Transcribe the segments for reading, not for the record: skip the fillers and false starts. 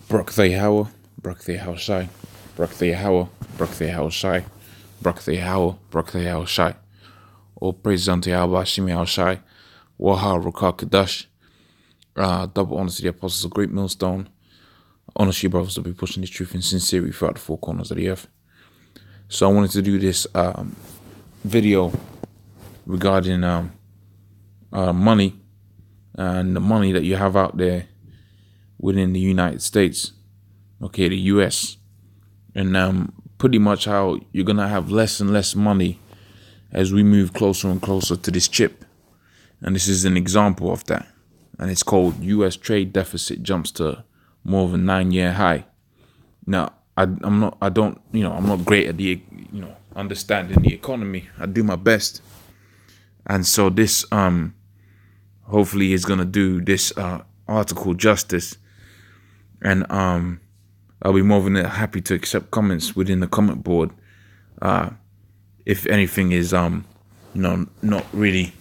Barak the Yahweh, Barak the Yahweh Shai, Barak the Yahweh, Barak the Yahweh Shai, Barak the Yahweh, Barak the Yahweh Shai. All praise unto Yahweh Hashem Yahweh Shai, Waha Rukah Kadash. Double honor to the apostles of Great Millstone. Honor to you brothers to be pushing this truth in sincerity throughout the four corners of the earth. So I wanted to do this video regarding money and the money that you have out there within the United States, okay, the US, and pretty much how you're gonna have less and less money as we move closer and closer to this chip. And this is an example of that, and it's called US trade deficit jumps to more of a 9-year high. Now I'm not great at the understanding the economy. I do my best, and so this hopefully is gonna do this article justice. And I'll be more than happy to accept comments within the comment board. If anything is not really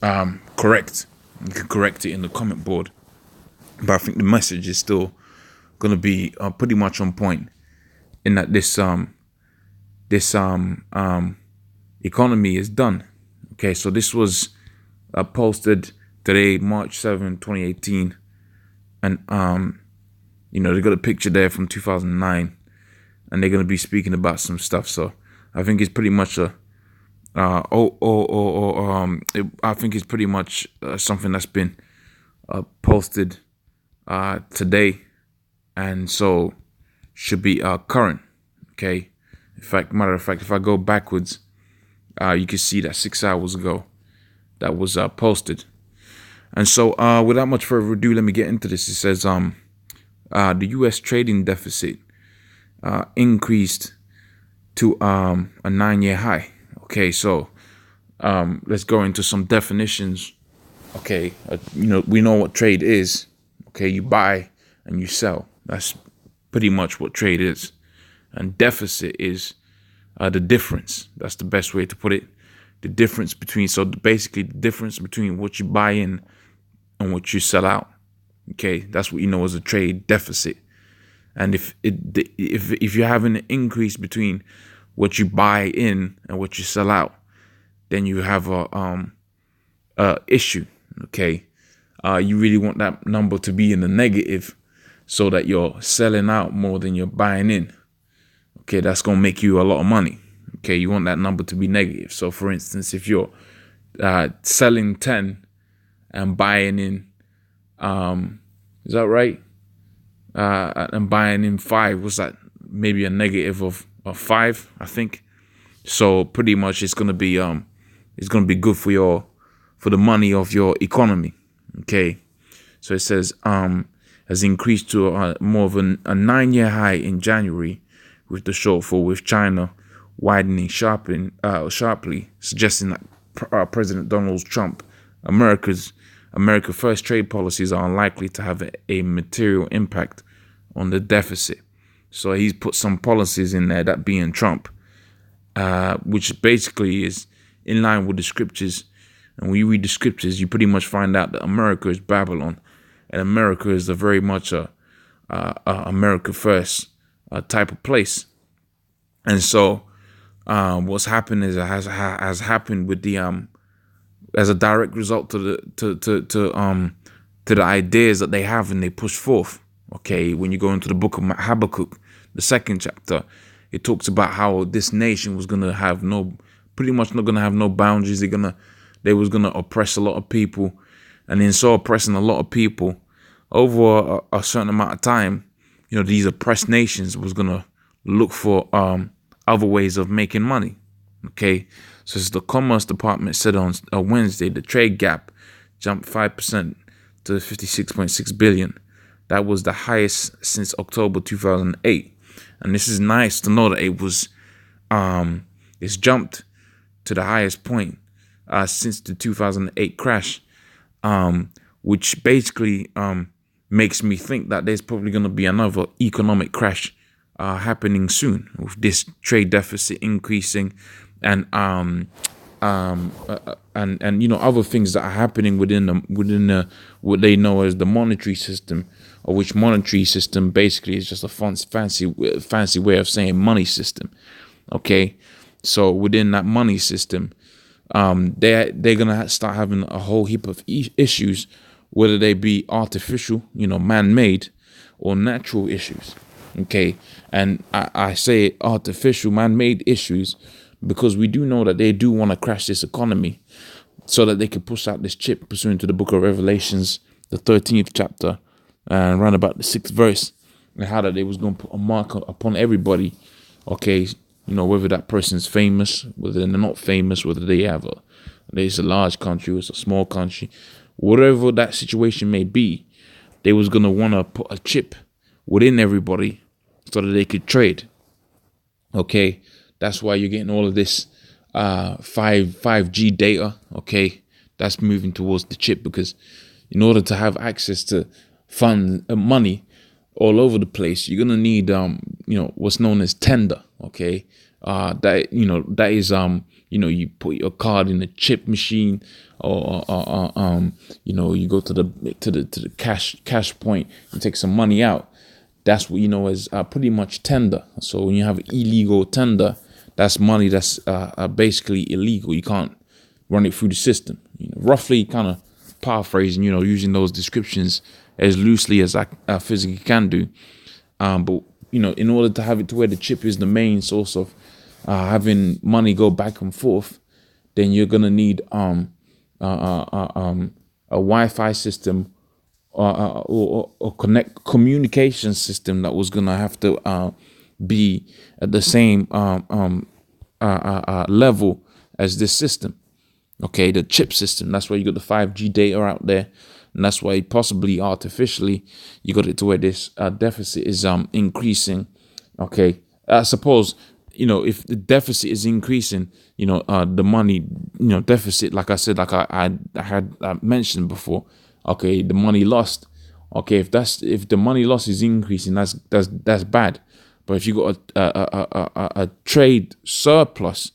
correct, you can correct it in the comment board. But I think the message is still gonna be pretty much on point, in that this economy is done. Okay, so this was posted today, March 7, 2018, and they got a picture there from 2009, and they're going to be speaking about some stuff. So I think it's pretty much I think it's pretty much something that's been posted today, and so should be current. Okay, matter of fact, if I go backwards, you can see that 6 hours ago that was posted. And so without much further ado, let me get into this. It says the U.S. trading deficit increased to a 9-year high. Okay, so let's go into some definitions. Okay, we know what trade is. Okay, you buy and you sell. That's pretty much what trade is. And deficit is the difference. That's the best way to put it. The difference between, so basically the difference between what you buy in and what you sell out. Okay, that's what you know as a trade deficit. And if you have an increase between what you buy in and what you sell out, then you have a issue. Okay, you really want that number to be in the negative, so that you're selling out more than you're buying in. Okay, that's gonna make you a lot of money. Okay, you want that number to be negative. So for instance, if you're selling 10 and buying in, is that right? And buying in 5, was that maybe a negative of 5, I think. So pretty much it's gonna be good for the money of your economy. Okay, so it says has increased to more of a 9-year high in January, with the shortfall with China widening sharply, suggesting that President Donald Trump, America First trade policies are unlikely to have a material impact on the deficit. So he's put some policies in there, that being Trump, which basically is in line with the scriptures. And when you read the scriptures, you pretty much find out that America is Babylon, and America is a very much a America First type of place. And so what's happened is has happened with the as a direct result to the ideas that they have and they push forth. Okay, when you go into the book of Habakkuk, the 2nd chapter, it talks about how this nation was gonna have pretty much not gonna have no boundaries. They was gonna oppress a lot of people, and in so oppressing a lot of people over a certain amount of time, these oppressed nations was gonna look for other ways of making money. Okay, so as the Commerce Department said on Wednesday, the trade gap jumped 5% to 56.6 billion. That was the highest since October 2008. And this is nice to know that it's jumped to the highest point since the 2008 crash, which basically makes me think that there's probably going to be another economic crash happening soon, with this trade deficit increasing, and other things that are happening within the what they know as the monetary system, of which monetary system basically is just a fancy way of saying money system. Okay, so within that money system, they're gonna start having a whole heap of issues, whether they be artificial, man-made, or natural issues. Okay, and I say artificial, man-made issues because we do know that they do want to crash this economy so that they can push out this chip pursuant to the book of Revelations, the 13th chapter, and around about the 6th verse, and how that they was going to put a mark upon everybody. Okay, whether that person's famous, whether they're not famous, whether it's a large country, or it's a small country, whatever that situation may be, they was going to want to put a chip within everybody so that they could trade. Okay, that's why you're getting all of this 5G data. Okay, that's moving towards the chip, because in order to have access to money all over the place, you're gonna need what's known as tender. Okay, that is you put your card in a chip machine, or you go to the cash point and take some money out. That's what as pretty much tender. So when you have illegal tender, that's money that's basically illegal. You can't run it through the system. Roughly kind of paraphrasing, using those descriptions as loosely as I physically can do. But in order to have it to where the chip is the main source of having money go back and forth, then you're gonna need a Wi-Fi system or communication system that was gonna have to be at the same level as this system. Okay, the chip system. That's why you got the 5G data out there, and that's why possibly artificially you got it to where this deficit is increasing. Okay, I suppose if the deficit is increasing, the money deficit, like I said, like I had mentioned before. Okay, the money lost. Okay, if the money loss is increasing, that's bad. But if you got a trade surplus,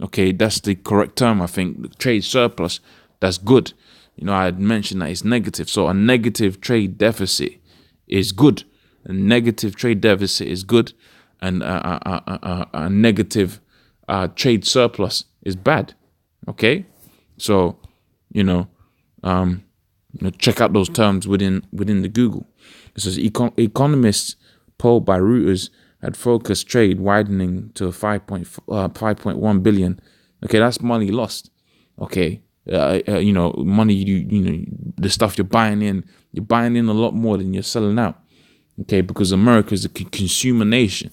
okay, that's the correct term, I think. The trade surplus, that's good. I had mentioned that it's negative. So a negative trade deficit is good. A negative trade deficit is good, and a negative trade surplus is bad. Okay, so check out those terms within the Google. It says economists polled by Reuters had focused trade widening to 5.1 billion. Okay, that's money lost. Okay, money the stuff you're buying in a lot more than you're selling out. Okay, because America is a consumer nation,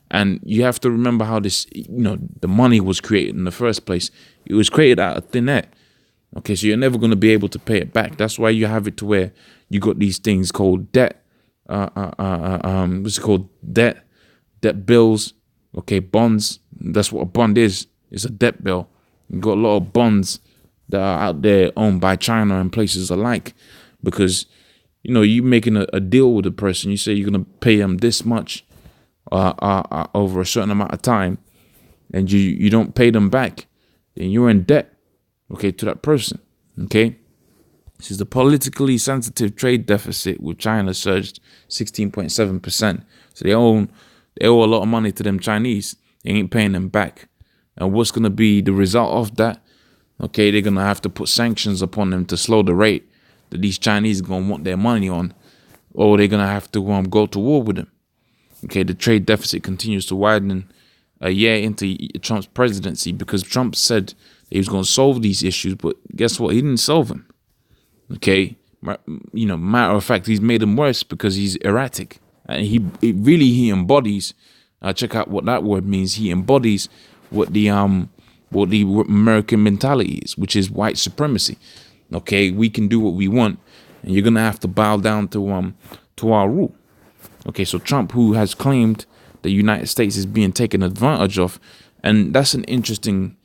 and you have to remember how this the money was created in the first place. It was created out of thin air. Okay, so you're never going to be able to pay it back. That's why you have it to where you got these things called debt. What's it called? Debt bills. Okay, bonds. That's what a bond is. It's a debt bill. You got a lot of bonds that are out there owned by China and places alike, because you making a deal with a person. You say you're gonna pay them this much over a certain amount of time, and you don't pay them back, then you're in debt. Okay, to that person. Okay, this is the politically sensitive trade deficit with China surged 16.7%. So they owe a lot of money to them Chinese. They ain't paying them back. And what's gonna be the result of that? Okay, they're gonna have to put sanctions upon them to slow the rate that these Chinese are gonna want their money on, or they're gonna have to go to war with them. Okay, the trade deficit continues to widen a year into Trump's presidency, because Trump said he was going to solve these issues, but guess what? He didn't solve them. Okay, matter of fact, he's made them worse because he's erratic, and he embodies. Check out what that word means. He embodies what the American mentality is, which is white supremacy. Okay, we can do what we want, and you're gonna have to bow down to our rule. Okay, so Trump, who has claimed the United States is being taken advantage of, and that's an interesting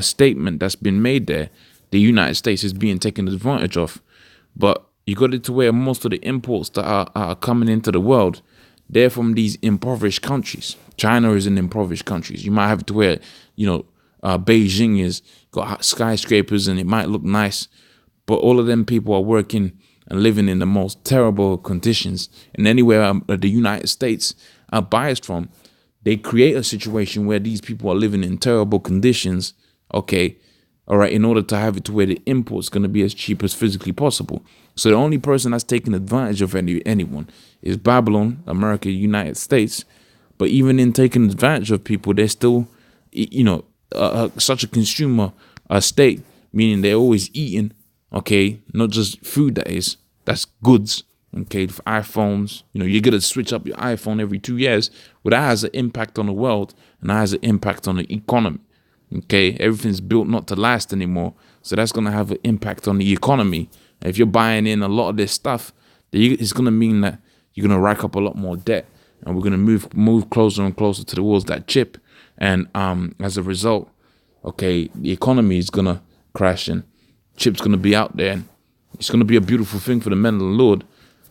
statement that's been made there. The United States is being taken advantage of, but you got it to where most of the imports that are coming into the world, they're from these impoverished countries. China is an impoverished country. You might have it to where Beijing is got skyscrapers and it might look nice, but all of them people are working and living in the most terrible conditions. And anywhere the United States are biased from, they create a situation where these people are living in terrible conditions, okay, all right, in order to have it to where the import's going to be as cheap as physically possible. So the only person that's taking advantage of anyone is Babylon, America, United States. But even in taking advantage of people, they're still, such a consumer state, meaning they're always eating, okay, not just food that's goods, okay, for iPhones. You're going to switch up your iPhone every 2 years. Well, that has an impact on the world, and that has an impact on the economy. Okay, everything's built not to last anymore. So that's going to have an impact on the economy. And if you're buying in a lot of this stuff, it's going to mean that you're going to rack up a lot more debt. And we're going to move closer and closer towards that chip. And as a result, okay, the economy is going to crash and chip's going to be out there. And it's going to be a beautiful thing for the men of the Lord.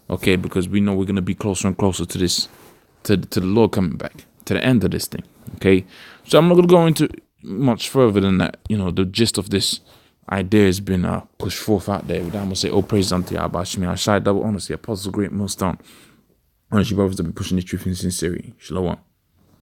Okay, because we know we're going to be closer and closer to this, to the Lord coming back, to the end of this thing. Okay, so I'm not going to go into much further than that. The gist of this idea has been pushed forth out there. I'm going to say, all praise unto Yahweh Shemi Ashai, double honestly, Apostle Great Millstone. Honestly, brothers, to be pushing the truth in sincerity. Shalom.